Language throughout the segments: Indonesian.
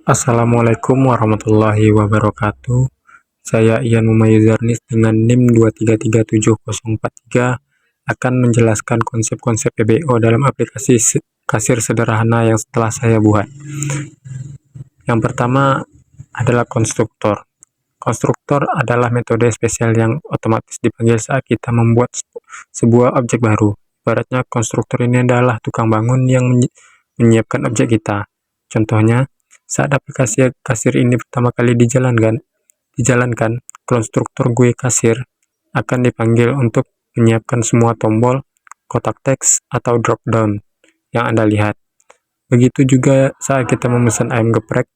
Assalamualaikum warahmatullahi wabarakatuh. Saya Ian Mumayuzarnis dengan NIM 2337043 akan menjelaskan konsep-konsep PBO dalam aplikasi kasir sederhana yang setelah saya buat. Yang pertama adalah konstruktor. Konstruktor adalah metode spesial yang otomatis dipanggil saat kita membuat sebuah objek baru. Ibaratnya konstruktor ini adalah tukang bangun yang menyiapkan objek kita. Contohnya, saat aplikasi kasir ini pertama kali dijalankan, konstruktor GUI kasir akan dipanggil untuk menyiapkan semua tombol, kotak teks, atau drop down yang Anda lihat. Begitu juga saat kita memesan ayam geprek,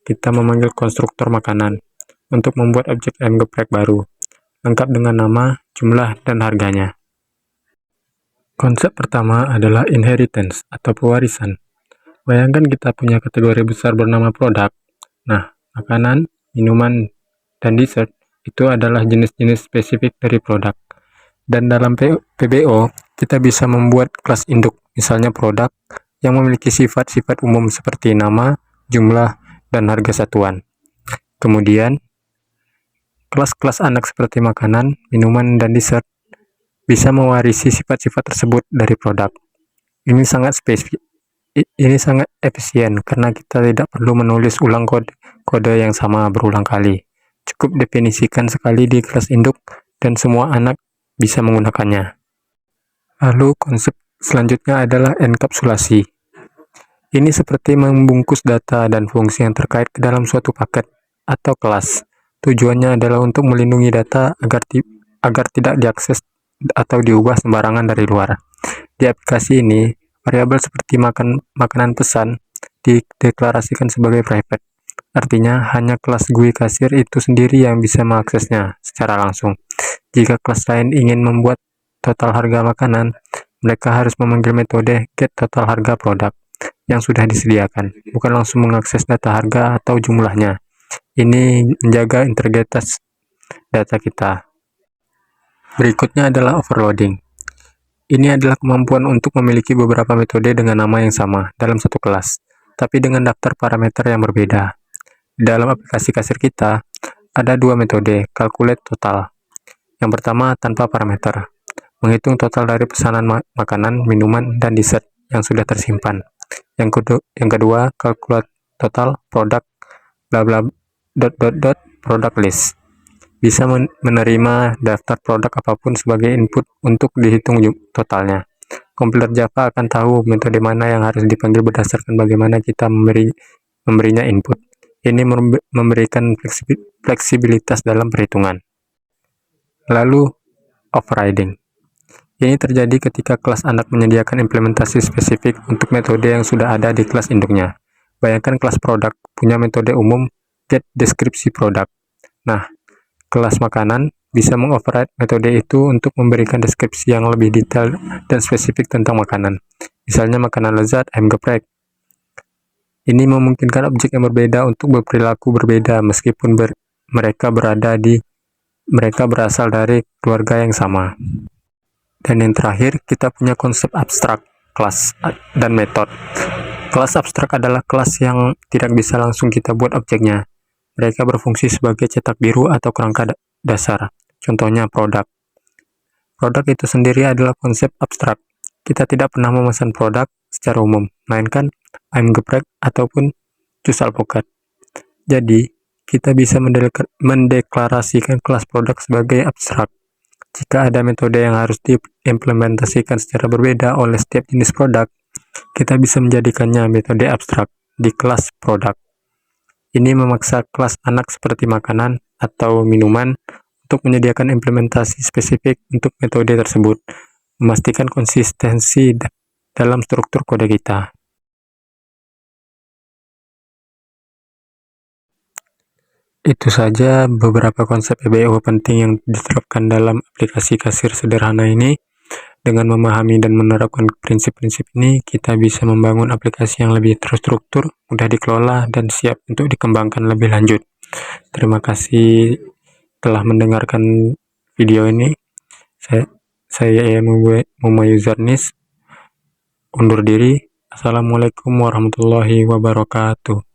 kita memanggil konstruktor makanan untuk membuat objek ayam geprek baru, lengkap dengan nama, jumlah, dan harganya. Konsep pertama adalah inheritance atau pewarisan. Bayangkan kita punya kategori besar bernama produk. Nah, makanan, minuman, dan dessert itu adalah jenis-jenis spesifik dari produk. Dan dalam PBO, kita bisa membuat kelas induk, misalnya produk, yang memiliki sifat-sifat umum seperti nama, jumlah, dan harga satuan. Kemudian, kelas-kelas anak seperti makanan, minuman, dan dessert bisa mewarisi sifat-sifat tersebut dari produk. Ini sangat efisien karena kita tidak perlu menulis ulang kode yang sama berulang kali. Cukup definisikan sekali di kelas induk dan semua anak bisa menggunakannya. Lalu konsep selanjutnya adalah enkapsulasi. Ini seperti membungkus data dan fungsi yang terkait ke dalam suatu paket atau kelas. Tujuannya adalah untuk melindungi data agar tidak diakses atau diubah sembarangan dari luar. Di aplikasi ini, variabel seperti makanan pesan dideklarasikan sebagai private. Artinya, hanya kelas GUI kasir itu sendiri yang bisa mengaksesnya secara langsung. Jika kelas lain ingin membuat total harga makanan, mereka harus memanggil metode getTotalHargaProduct yang sudah disediakan, bukan langsung mengakses data harga atau jumlahnya. Ini menjaga integritas data kita. Berikutnya adalah overloading. Ini adalah kemampuan untuk memiliki beberapa metode dengan nama yang sama dalam satu kelas, tapi dengan daftar parameter yang berbeda. Di dalam aplikasi kasir kita, ada dua metode, calculate total. Yang pertama, tanpa parameter, menghitung total dari pesanan makanan, minuman, dan dessert yang sudah tersimpan. Yang kedua, calculate total product bla bla product list. Bisa menerima daftar produk apapun sebagai input untuk dihitung totalnya. Kompiler Java akan tahu metode mana yang harus dipanggil berdasarkan bagaimana kita memberinya input. Ini memberikan fleksibilitas dalam perhitungan. Lalu, overriding. Ini terjadi ketika kelas anak menyediakan implementasi spesifik untuk metode yang sudah ada di kelas induknya. Bayangkan kelas produk punya metode umum getDeskripsiProduct. Nah, kelas makanan bisa mengoverride metode itu untuk memberikan deskripsi yang lebih detail dan spesifik tentang makanan. Misalnya makanan lezat, ayam geprek. Ini memungkinkan objek yang berbeda untuk berperilaku berbeda meskipun mereka berasal dari keluarga yang sama. Dan yang terakhir, kita punya konsep abstrak, kelas, dan metode. Kelas abstrak adalah kelas yang tidak bisa langsung kita buat objeknya. Mereka berfungsi sebagai cetak biru atau kerangka dasar. Contohnya produk. Produk itu sendiri adalah konsep abstrak. Kita tidak pernah memesan produk secara umum, melainkan ayam geprek ataupun jus alpukat. Jadi, kita bisa mendeklarasikan kelas produk sebagai abstrak. Jika ada metode yang harus diimplementasikan secara berbeda oleh setiap jenis produk, kita bisa menjadikannya metode abstrak di kelas produk. Ini memaksa kelas anak seperti makanan atau minuman untuk menyediakan implementasi spesifik untuk metode tersebut, memastikan konsistensi dalam struktur kode kita. Itu saja beberapa konsep PBO penting yang diterapkan dalam aplikasi kasir sederhana ini. Dengan memahami dan menerapkan prinsip-prinsip ini, kita bisa membangun aplikasi yang lebih terstruktur, mudah dikelola, dan siap untuk dikembangkan lebih lanjut. Terima kasih telah mendengarkan video ini. Saya Ian Mumayuzarnis undur diri. Assalamualaikum warahmatullahi wabarakatuh.